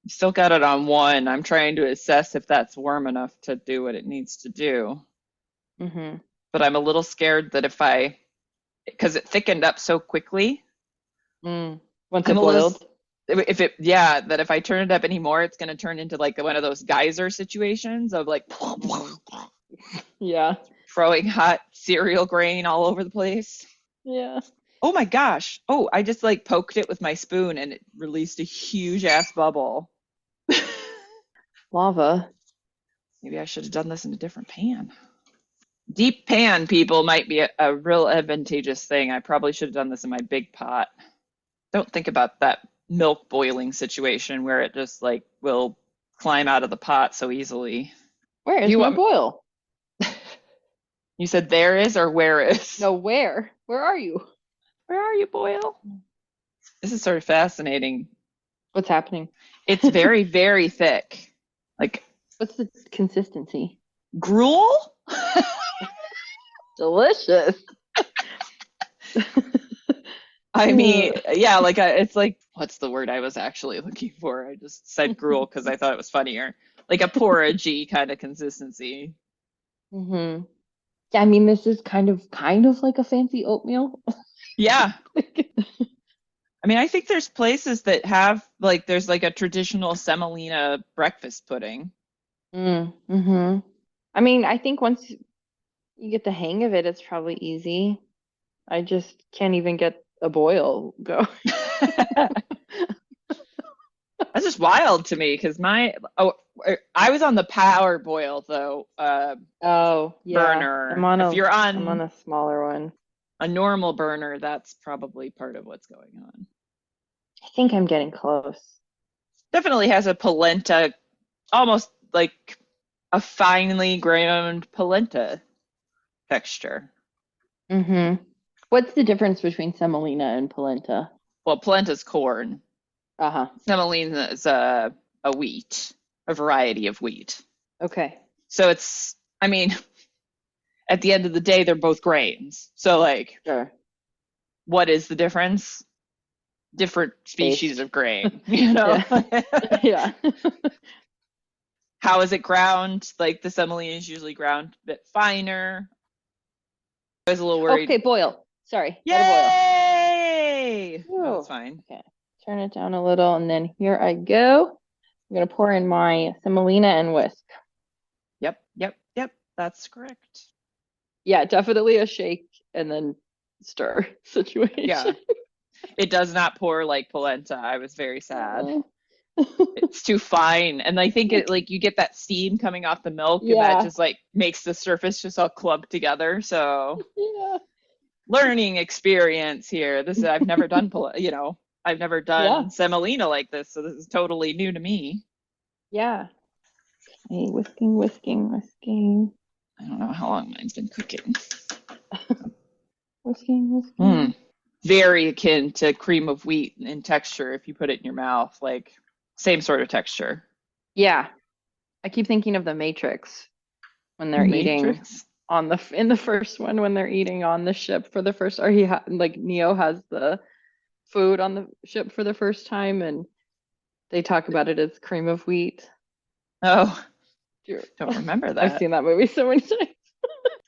Still got it on 1. I'm trying to assess if that's warm enough to do what it needs to do. Mm-hmm. But I'm a little scared that because it thickened up so quickly, Once I'm it a little, boiled. that if I turn it up anymore, it's going to turn into like one of those geyser situations of like Mm-hmm. Yeah. throwing hot cereal grain all over the place. Yeah. Oh my gosh. Oh, I just like poked it with my spoon and it released a huge ass bubble. Lava. Maybe I should have done this in a different pan. Deep pan, people, might be a real advantageous thing. I probably should have done this in my big pot. Don't think about that milk boiling situation where it just like will climb out of the pot so easily. Where Do is you my want boil? you said there is or where is? No, where? Where are you? Where are you, Boyle? This is sort of fascinating. What's happening? It's very, very thick. Like What's the consistency? gruel? Delicious. I mean, yeah, it's like, what's the word I was actually looking for? I just said gruel because I thought it was funnier. Like a porridgey kind of consistency. Mm-hmm. Yeah, I mean, this is kind of like a fancy oatmeal. Yeah. I mean, I think there's places that have like there's like a traditional semolina breakfast pudding. Mm-hmm. I mean, I think once you get the hang of it, it's probably easy. I just can't even get a boil go. That's just wild to me because I was on the power boil though Oh, yeah. burner. If you're I'm on on a smaller one. a normal burner, that's probably part of what's going on. I think I'm getting close. Definitely has a polenta, almost like a finely ground polenta texture. Mm-hmm. What's the difference between semolina and polenta? Well, polenta's corn. Uh-huh. Semolina is a wheat, a variety of wheat. Okay. So I mean, at the end of the day, they're both grains. So, like, Sure. what is the difference? Different species Taste. of grain, you know? Yeah. Yeah. How is it ground? Like, the semolina is usually ground a bit finer. I was a little worried. Okay, boil. Sorry. Got a boil. Yay! No, that's Whew. fine. Okay. Turn it down a little, and then here I go. I'm gonna pour in my semolina and whisk. Yep. That's correct. Yeah, definitely a shake and then stir situation. Yeah. It does not pour like polenta. I was very sad. Uh, It's too fine. And I think it like you get that steam coming off the milk and that yeah, just like makes the surface just all clump together. So yeah, learning experience here. This is I've never done I've never yeah, done semolina like this, so this is totally new to me. yeah. Okay, whisking, whisking, whisking, I don't know how long mine's been cooking. whisking, Mm. whisking. Very akin to cream of wheat in texture if you put it in your mouth, like same sort of texture. Yeah, I keep thinking of the Matrix when they're eating Matrix. on the in the first one when they're eating on the ship for the first, or like Neo has the food on the ship for the first time, and they talk about it as cream of wheat. Oh, Sure. don't remember I've that. seen that movie so many times.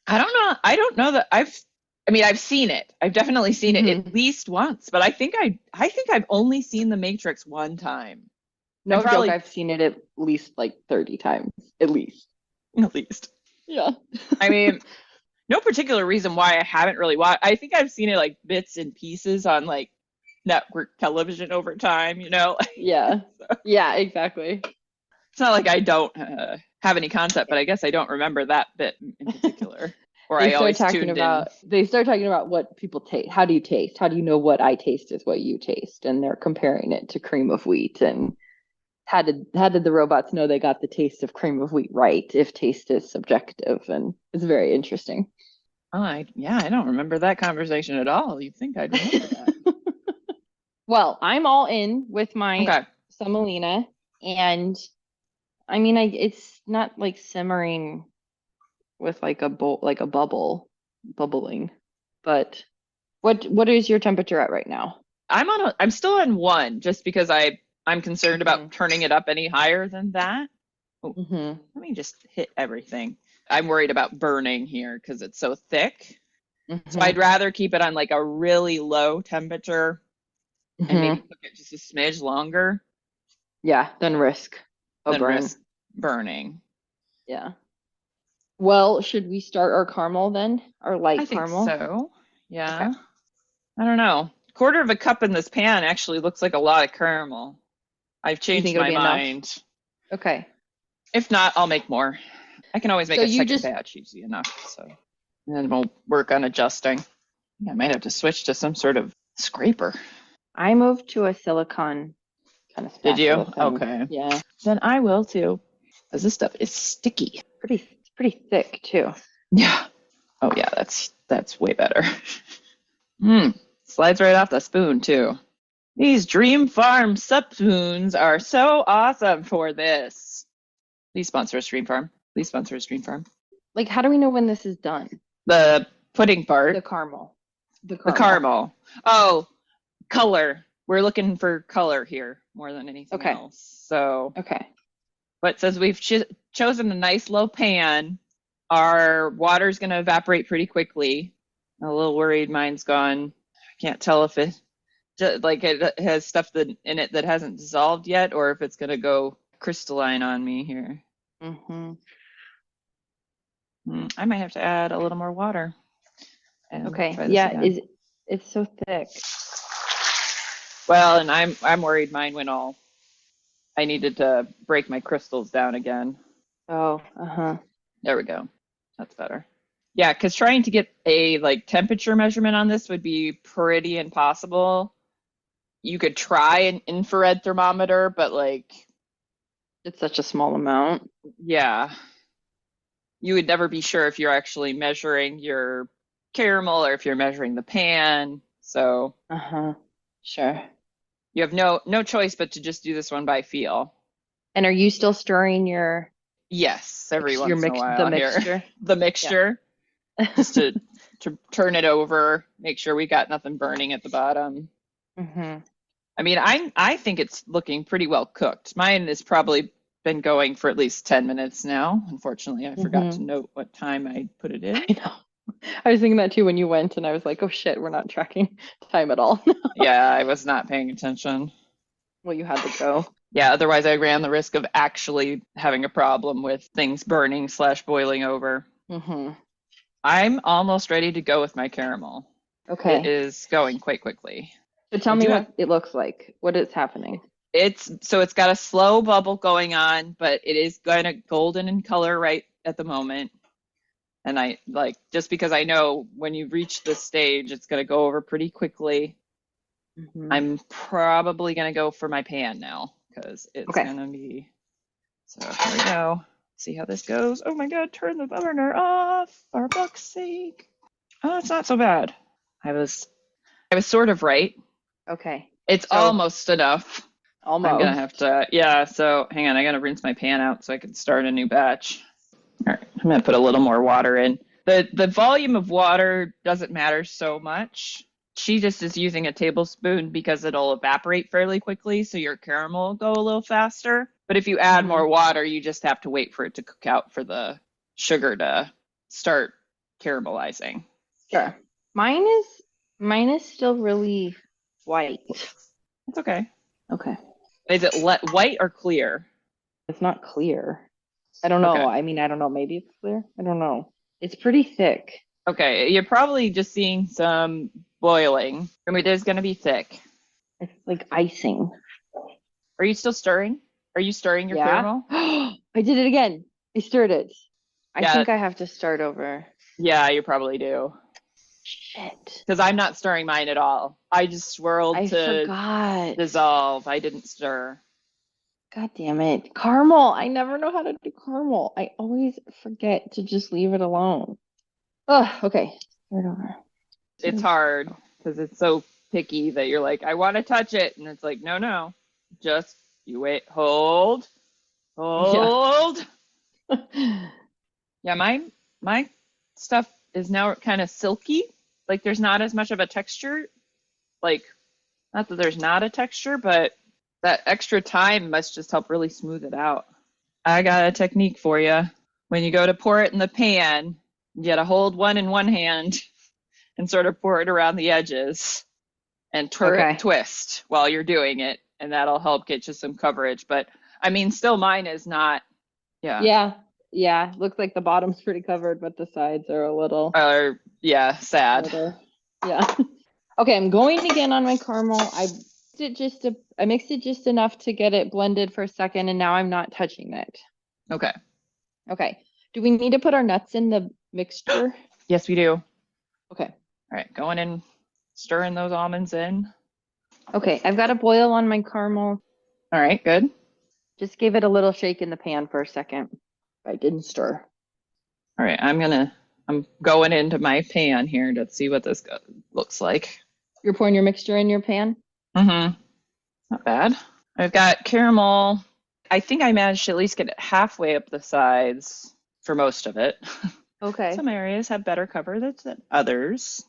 I don't know. I don't know that I've seen it. I've definitely seen it at Hmm. least once, but I think I've only seen The Matrix one time. I'm No joke, probably I've seen it at least like 30 times, at least. at least. Yeah. I mean, no particular reason why I haven't really watched. I think I've seen it like bits and pieces on like network television over time, you know. Yeah. Yeah, exactly. It's not like I don't have any concept, but I guess I don't remember that bit in particular. Or I always tuned in. They start talking about what people taste. How do you taste? How do you know what I taste is what you taste? And they're comparing it to cream of wheat. And how did the robots know they got the taste of cream of wheat right if taste is subjective? And it's very interesting. Oh, I don't remember that conversation at all. You'd think I'd remember that. Well, I'm all in with my Okay. semolina, and I mean, it's not like simmering with like a bowl, like a bubbling. But what is your temperature at right now? I'm still on one just because I'm concerned Hmm. about turning it up any higher than that. Oh, Hmm. let me just hit everything. I'm worried about burning here because it's so thick. So Hmm. I'd rather keep it on like a really low temperature and maybe Hmm. cook it just a smidge longer Yeah, then risk a than burn. risk burning. Yeah. Well, should we start our caramel then? Our I light think caramel? so. Okay. Yeah. I don't know. Quarter of a cup in this pan actually looks like a lot of caramel. I've You think changed it'll my be enough? mind. Okay. If not, I'll make more. I can always make So a you second just batch easy enough. So, and then we'll work on adjusting. I might have to switch to some sort of scraper. I moved to a silicone kind of Did you? spatula thing. Okay. Yeah. Then I will too. Because this stuff is sticky. It's pretty thick too. Yeah. Oh yeah, that's way better. Slides right off the spoon too. These Dream Farm sub spoons are so awesome for this. Please sponsor us, Dream Farm. Please sponsor us, Dream Farm. Like, how do we know when this is done? The pudding The part, caramel. The the caramel. caramel. Oh, color. We're looking for color here more than anything Okay. else. So, Okay. but since we've chosen a nice low pan, our water's going to evaporate pretty quickly. I'm a little worried mine's gone. I can't tell if it has stuff in it that hasn't dissolved yet, or if it's going to go crystalline on me here. Hmm. I might have to add a little more water and Okay. try this Yeah, again. it's so thick. Well, and I'm worried mine went all. I needed to break my crystals down again. Oh, uh-huh. There we go. That's better. Yeah, because trying to get a like temperature measurement on this would be pretty impossible. You could try an infrared thermometer, but like, It's such a small amount. yeah, you would never be sure if you're actually measuring your caramel or if you're measuring the pan. So Uh-huh. Sure. you have no choice but to just do this one by feel. And are you still stirring your Yes, every your once in a mix the while here. mixture? The Yeah. mixture, just to turn it over, make sure we got nothing burning at the bottom. Hmm. I mean, I think it's looking pretty well cooked. Mine has probably been going for at least 10 minutes now. Unfortunately, I forgot Hmm. to note what time I put it in. I know. I was thinking that too when you went, and I was like, oh shit, we're not tracking time at all. Yeah, I was not paying attention. Well, you had to go. Yeah, otherwise I ran the risk of actually having a problem with things burning slash boiling over. Mm-hmm. I'm almost ready to go with my caramel. It Okay. is going quite quickly. So tell I me do have what it looks like. What is happening? it's got a slow bubble going on, but it is kind of golden in color right at the moment. And I like just because I know when you reach this stage, it's going to go over pretty quickly. Mm-hmm. I'm probably going to go for my pan now because it's Okay. going to be. So here we go. See how this goes. Oh my God, turn the burner off for fuck's sake. Oh, it's not so bad. I was sort of right. Okay. It's So almost enough. I'm gonna almost. have to, yeah, so hang on, I gotta rinse my pan out so I can start a new batch. All right, I'm gonna put a little more water in. The volume of water doesn't matter so much. She just is using a tablespoon because it'll evaporate fairly quickly, so your caramel will go a little faster. But if you add Mm-hmm. more water, you just have to wait for it to cook out for the sugar to start caramelizing. Sure. Mine is still really white. It's okay. Okay. Is it white or clear? It's not clear. I don't know. Okay. I mean, I don't know. Maybe it's clear. I don't know. It's pretty thick. Okay, you're probably just seeing some boiling. I mean, it is going to be thick. It's like icing. Are you still stirring? Are you stirring your Yeah. caramel? I did it again. I stirred it. I Yeah, think I have to start over. yeah, you probably do. Shit. Because I'm not stirring mine at all. I just swirled I to forgot. dissolve. I didn't stir. God damn it. Caramel. I never know how to do caramel. I always forget to just leave it alone. Oh, okay. Start over. It's hard because it's so picky that you're like, I want to touch it. And it's like, no, no. Just you wait, hold, Yeah. hold. Yeah, my stuff is now kind of silky. Like there's not as much of a texture. Like not that there's not a texture, but that extra time must just help really smooth it out. I got a technique for you. When you go to pour it in the pan, you got to hold one in one hand and sort of pour it around the edges and Okay. twist while you're doing it, and that'll help get you some coverage. But I mean, still mine is not, yeah, Yeah. Yeah. Looks like the bottom's pretty covered, but the sides are a little yeah, sad. harder. Yeah. Okay, I'm going again on my caramel. I mixed it just enough to get it blended for a second, and now I'm not touching it. Okay. Okay. Do we need to put our nuts in the mixture? Yes, we do. All Okay. right, going in, stirring those almonds in. Okay, I've got a boil on my caramel. All right, good. Just give it a little shake in the pan for a second. I didn't stir. All right, I'm going into my pan here to see what this looks like. You're pouring your mixture in your pan? Mm-hmm. Not bad. I've got caramel. I think I managed to at least get it halfway up the sides for most of it. Okay. Some areas have better cover than others.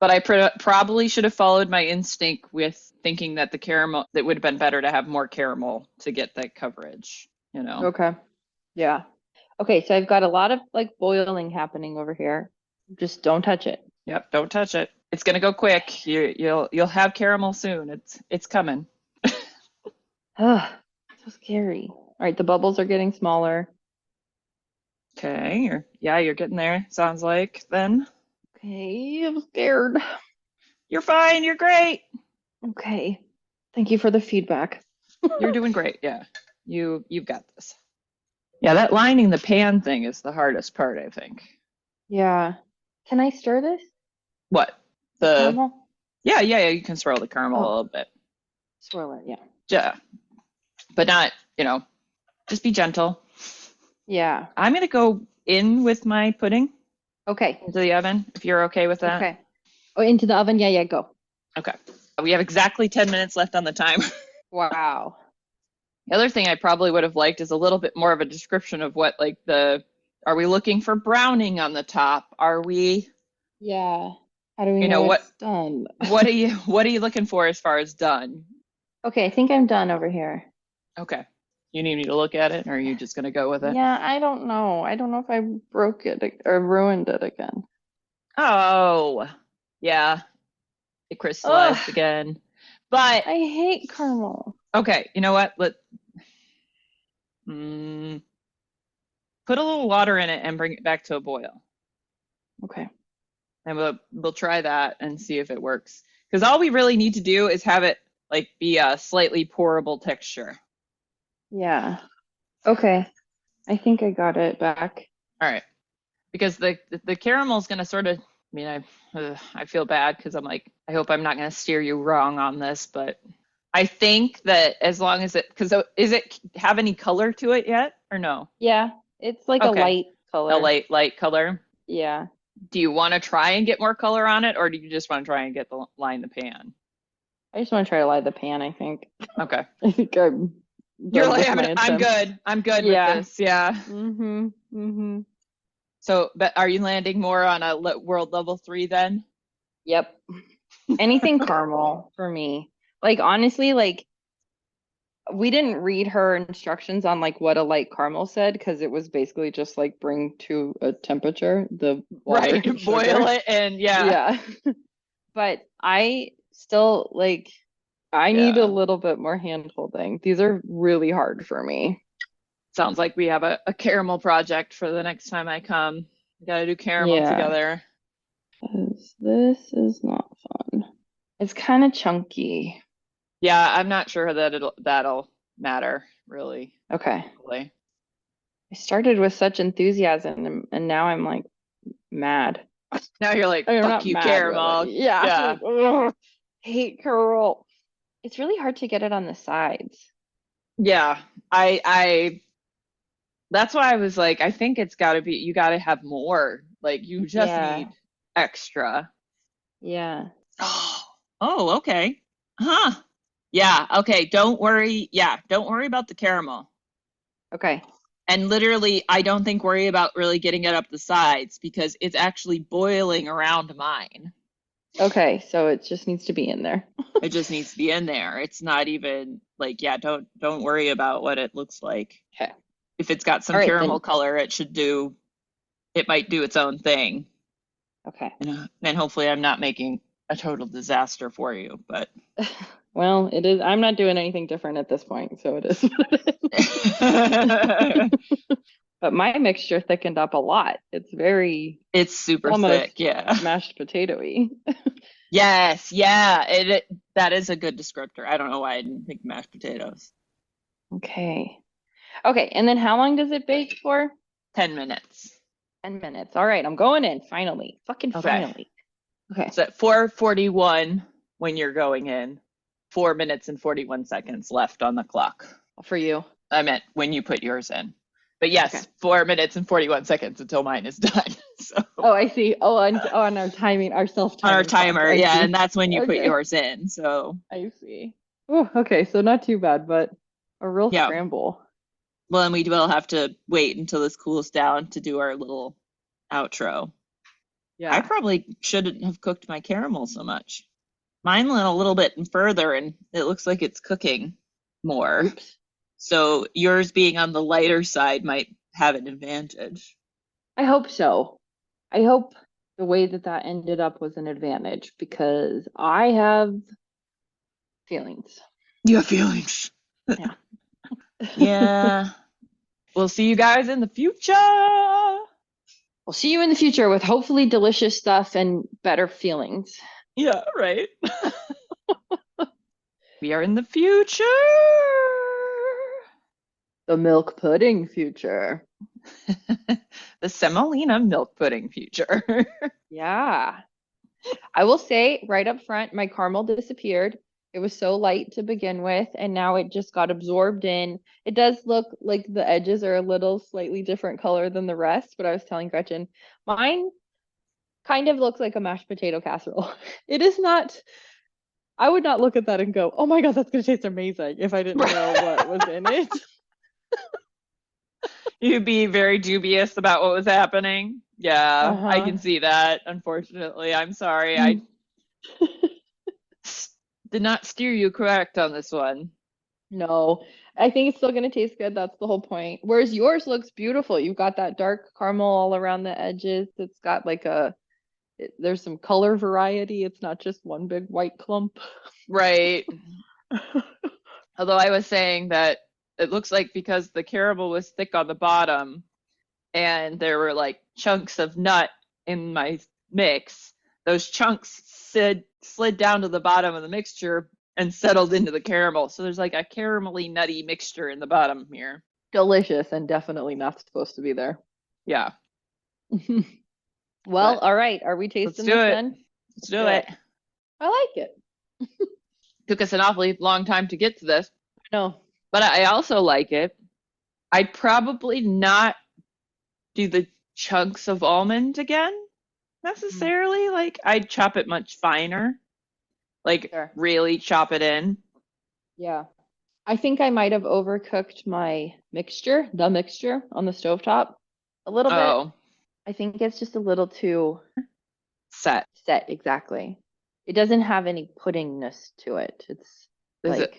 But I probably should have followed my instinct with thinking that the caramel, that would have been better to have more caramel to get that coverage, you know? Okay. Yeah. Okay, so I've got a lot of like boiling happening over here. Just don't touch it. Yep, don't touch it. It's gonna go quick. You'll have caramel soon. It's coming. Ugh, so scary. All right, the bubbles are getting smaller. Okay, you're getting there, sounds like then. Okay, I'm scared. You're fine, you're great. Okay. Thank you for the feedback. You're doing great. Yeah. You've got this. Yeah, that lining the pan thing is the hardest part, I think. Yeah. Can I stir this? What? The caramel? Yeah, you can swirl the caramel a Oh, little bit. swirl it, yeah. Yeah. But not, just be gentle. Yeah. I'm gonna go in with my pudding Okay. into the oven, if you're okay with that. Okay. Oh, into the oven? Yeah, yeah, go. Okay. We have exactly 10 minutes left on the timer. Wow. The other thing I probably would have liked is a little bit more of a description of what are we looking for browning on the top? Are we, Yeah. How do we know what it's done? what are you looking for as far as done? Okay, I think I'm done over here. Okay. You need me to look at it, or are you just gonna go with it? Yeah, I don't know. I don't know if I broke it or ruined it again. Oh, yeah. It Ugh, crystallized again. But I hate caramel. okay, you know what? Mm, put a little water in it and bring it back to a boil. Okay. And we'll try that and see if it works. Because all we really need to do is have it like be a slightly pourable texture. Yeah. Okay. I think I got it back. All right. Because the caramel is going to sort of, I mean, I feel bad because I'm like, I hope I'm not going to steer you wrong on this, but I think that as long as because is it have any color to it yet or no? Yeah, it's like a Okay, light a color. light color. Yeah. Do you want to try and get more color on it, or do you just want to try and get the line the pan? I just want to try to light the pan, I think. Okay. I think I'm You're done like, with my I'm attempt. good. I'm good with Yeah. this. Yeah. Mm-hmm. Mm-hmm. So, but are you landing more on a world level 3 then? Yep. Anything caramel for me. Like honestly, like we didn't read her instructions on like what a light caramel said because it was basically just like bring to a temperature the water Right. and Boil sugar. it and yeah. Yeah. But I still like I need a Yeah. little bit more hand holding. These are really hard for me. Sounds like we have a caramel project for the next time I come. We gotta do caramel Yeah. together. 'Cause this is not fun. It's kind of chunky. Yeah, I'm not sure that that'll matter really. Okay. Hopefully. I started with such enthusiasm and now I'm like mad. Now you're like, I mean, I'm fuck not you, mad, but like, caramel. yeah, Yeah. like, ugh, hate curl. It's really hard to get it on the sides. Yeah. I that's why I was like, I think it's gotta be you gotta have more. Like you just Yeah, need extra. yeah. Oh, okay. Huh. Yeah, okay. Don't worry. Yeah, don't worry about the caramel. Okay. And literally, I don't think worry about really getting it up the sides because it's actually boiling around mine. Okay, so it just needs to be in there. It just needs to be in there. It's not even like, yeah, don't worry about what it looks like. Okay. If it's got All some right caramel then. color, it might do its own thing. Okay. And hopefully I'm not making a total disaster for you, but Well, it is. I'm not doing anything different at this point, so it is what it is. But my mixture thickened up a lot. It's very it's super almost thick. Yeah. mashed potato-y. Yes. Yeah. That is a good descriptor. I don't know why I didn't think mashed potatoes. Okay. Okay, and then how long does it bake for? 10 minutes. 10 minutes. All right, I'm going in finally. Fucking Okay. finally. Okay. So at 4:41 when you're going in, 4 minutes and 41 seconds left on the clock. For you. I meant when you put yours in. But Okay. yes, 4 minutes and 41 seconds until mine is done. So Oh, I see. Oh, on our timing, our on self-timing our clock. timer, I yeah, see. and that's when you put Okay. yours in. So I see. Oh, okay. So not too bad, but a real yeah. scramble. Well, and we will have to wait until this cools down to do our little outro. Yeah. I probably shouldn't have cooked my caramel so much. Mine went a little bit further and it looks like it's cooking more. Oops. So yours being on the lighter side might have an advantage. I hope so. I hope the way that that ended up was an advantage because I have feelings. You have feelings. Yeah. Yeah. We'll see you guys in the future. We'll see you in the future with hopefully delicious stuff and better feelings. Yeah, right. We are in the future. The milk pudding future. The semolina milk pudding future. Yeah. I will say right up front, my caramel disappeared. It was so light to begin with, and now it just got absorbed in. It does look like the edges are a little slightly different color than the rest, but I was telling Gretchen, mine kind of looks like a mashed potato casserole. It is not, I would not look at that and go, oh my God, that's going to taste amazing if I didn't know what was in it. You'd be very dubious about what was happening. Yeah, Uh-huh. I can see that. Unfortunately, I'm sorry. I did not steer you correct on this one. No, I think it's still going to taste good. That's the whole point. Whereas yours looks beautiful. You've got that dark caramel all around the edges. It's got like there's some color variety. It's not just one big white clump. Right. Although I was saying that it looks like because the caramel was thick on the bottom, and there were like chunks of nut in my mix. Those chunks slid down to the bottom of the mixture and settled into the caramel. So there's like a caramelly nutty mixture in the bottom here. Delicious and definitely not supposed to be there. Yeah. Well, all right. Are we tasting this then? Let's do it. I like it. Took us an awfully long time to get to this. No. But I also like it. I'd probably not do the chunks of almond again necessarily. Like I'd chop it much finer. Like really chop it in. Yeah. I think I might have overcooked the mixture on the stovetop a little bit. I think it's just a little too set. Exactly. It doesn't have any puddingness to it. Is it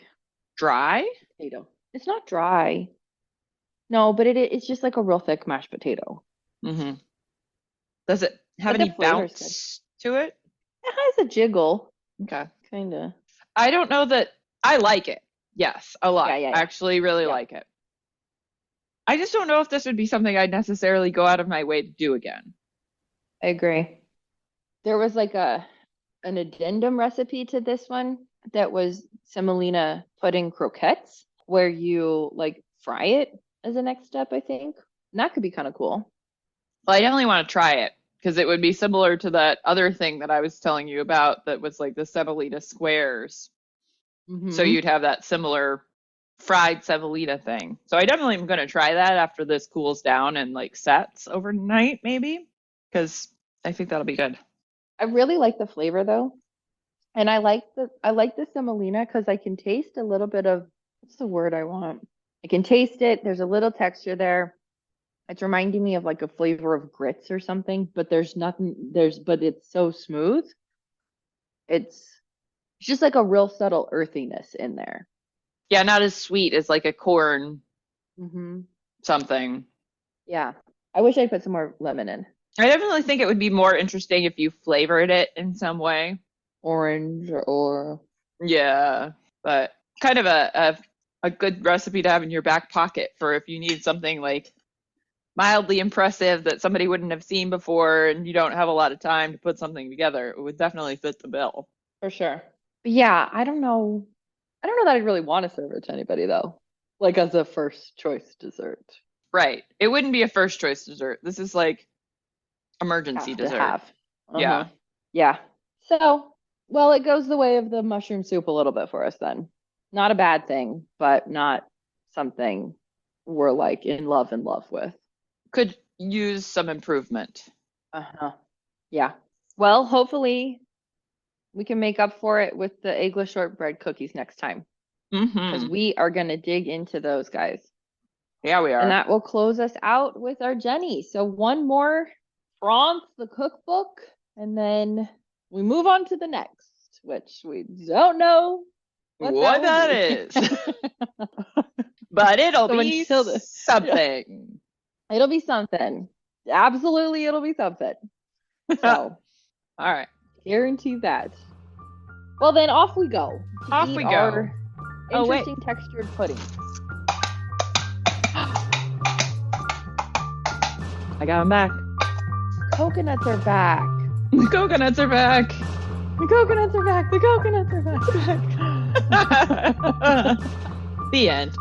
dry? Potato. It's not dry. No, but it's just like a real thick mashed potato. Mm-hmm. Does it have any bounce to it? It has a jiggle. Okay. Kind of. I don't know that I like it. Yes, a lot. Yeah. I actually really like it. I just don't know if this would be something I'd necessarily go out of my way to do again. I agree. There was like an addendum recipe to this one that was semolina pudding croquettes, where you like fry it as a next step, I think. And that could be kind of cool. Well, I definitely want to try it because it would be similar to that other thing that I was telling you about that was like the semolina squares. Mm-hmm. So you'd have that similar fried semolina thing. So I definitely am going to try that after this cools down and like sets overnight maybe, because I think that'll be good. I really like the flavor though. And I like the semolina because I can taste a little bit of, what's the word I want? I can taste it. There's a little texture there. It's reminding me of like a flavor of grits or something, but but it's so smooth. It's just like a real subtle earthiness in there. Yeah, not as sweet as like a corn something. Yeah. I wish I put some more lemon in. I definitely think it would be more interesting if you flavored it in some way. Orange or... Yeah, but kind of a good recipe to have in your back pocket for if you need something like mildly impressive that somebody wouldn't have seen before and you don't have a lot of time to put something together. It would definitely fit the bill. For sure. But yeah, I don't know that I'd really want to serve it to anybody though. Like as a first choice dessert. Right. It wouldn't be a first choice dessert. This is like emergency dessert. Yeah. Yeah. So, well, it goes the way of the mushroom soup a little bit for us then. Not a bad thing, but not something we're like in love with. Could use some improvement. Yeah. Well, hopefully we can make up for it with the eggless shortbread cookies next time. Because we are going to dig into those guys. Yeah, we are. And that will close us out with our Jenny. So one more France, the cookbook, and then we move on to the next, which we don't know what that is. But it'll be something. Yeah. It'll be something. Absolutely, it'll be something. So, all right. Guarantee that. Well, then off we go. Off we go. Interesting textured pudding. I got them back. Coconuts are back. The coconuts are back. The coconuts are back. The coconuts are back. The end.